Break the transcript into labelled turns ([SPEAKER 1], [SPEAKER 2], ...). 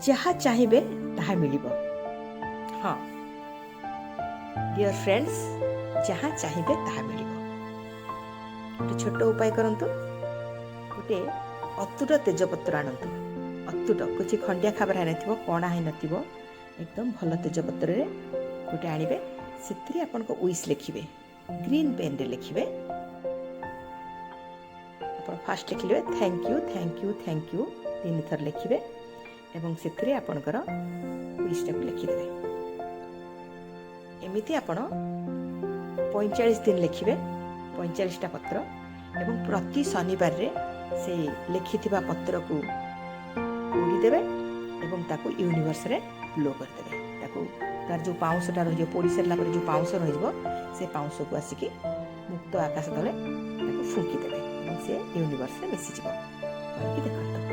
[SPEAKER 1] जहाँ चाहिए ताहा मिलिबो। हाँ डियर फ्रेंड्स, जहाँ चाहिए ताहा मिलिबो। गोटे छोट उपाय करंतु, गोटे अतुट तेजपत्र आणंतु। अतुट किसी खंडिया खाबर है नथिबो, कणा है नथिबो, एकदम भल तेजपत्र रे गोटे आनिबे। सेतिरे आपन को विश लिखिबे, ग्रीन पेन रे लिखिबे। अपन फास्ट लिखिले thank you thank you thank you 3 थर लिखिबे एवं सेतिरे आपनकर विश टाक लिखिदेबे। एमिति आपण 45 दिन लिखिबे, 45 टा पत्र, एवं प्रति शनिवार रे से लिखिथिबा पत्र को पोड़ी देबे एवं ताको यूनिवर्स रे ब्लो कर देबे। ताको तार जो पाउंसटा रहियो पोड़ी सरला पर जो पाउंस रहिबो से पाउंस को आसिकी मुक्त आकाश तले ताको फुंकी देबे, से यूनिवर्स रे मिसी जिवो। देखो